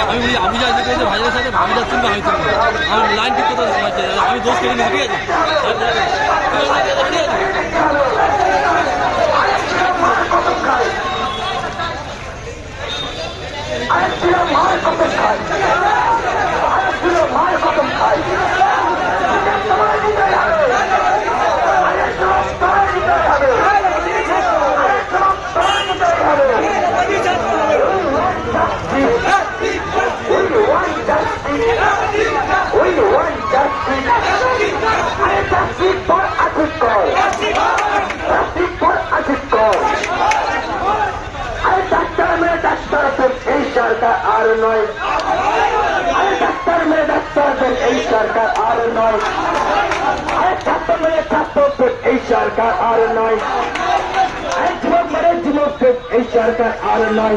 আমি বলি আমি যা দেখেছি ভাইয়ের সাথে ভাবি যাচ্ছেন আমি তো আমার লাইন ঠিক কথা শোনাচ্ছে আমি দোষ করে নিই ঠিক সরকার আর নয়, ডাক্তার মেয়ে ডাক্তারদের এই সরকার আর নয়, ছাত্র মেয়ে ছাত্রদের এই সরকার আর নয়, যুবক মেয়ে যুবকদের এই সরকার আর নয়।